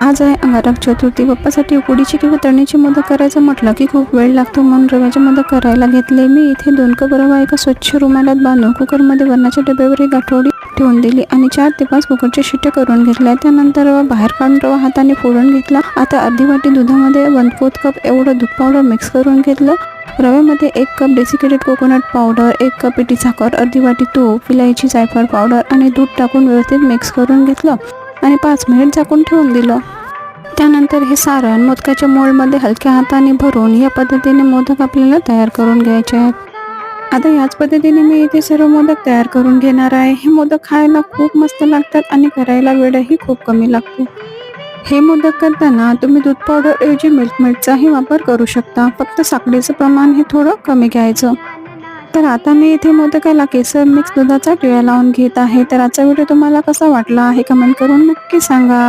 आज आहे अंगारक चतुर्थी. बाप्पासाठी उकडीची किंवा तळणीची मोदक करायचं म्हटलं की खूप वेळ लागतो, म्हणून रव्याचे मोदक करायला घेतले. मी इथे 2 कप रवा एका स्वच्छ रुमालात बांधून कुकरमध्ये वरणाच्या डब्यावर एक गाठोडी ठेवून दिली आणि 4 ते 5 कुकरच्या शिट्ट्या करून घेतल्या. त्यानंतर रवा बाहेर काढून रवा हाताने फोडून घेतला. आता अर्धी वाटी दुधामध्ये 1/4 कप एवढं दूध पावडर मिक्स करून घेतलं. रव्यामध्ये 1 cup desiccated coconut powder, 1 cup पिठी साखर, अर्धी वाटी तूप, विलायची जायफळ पावडर आणि दूध टाकून व्यवस्थित मिक्स करून घेतलं आणि 5 मिनिट झाकून ठेवून दिलं. त्यानंतर हे सारण मोदकाच्या मोल्डमध्ये हलक्या हाताने भरून या पद्धतीने मोदक आपल्याला तयार करून घ्यायचे आहेत. आता याच पद्धतीने मी इथे सर्व मोदक तयार करून घेणार आहे. हे मोदक खायला खूप मस्त लागतात आणि करायला वेळही खूप कमी लागतो. हे मोदक करताना तुम्ही दूध पावडर ऐवजी मिल्क मेडचाही वापर करू शकता. फक्त साखरेचं प्रमाण हे थोडं कमी घ्यायचं. तर आता मी इथे मोदकाला केसर मिक्स दुधाचा टिळा लावून घेत आहे. तर आजचा व्हिडिओ तुम्हाला कसा वाटला हे कमेंट करून नक्की सांगा.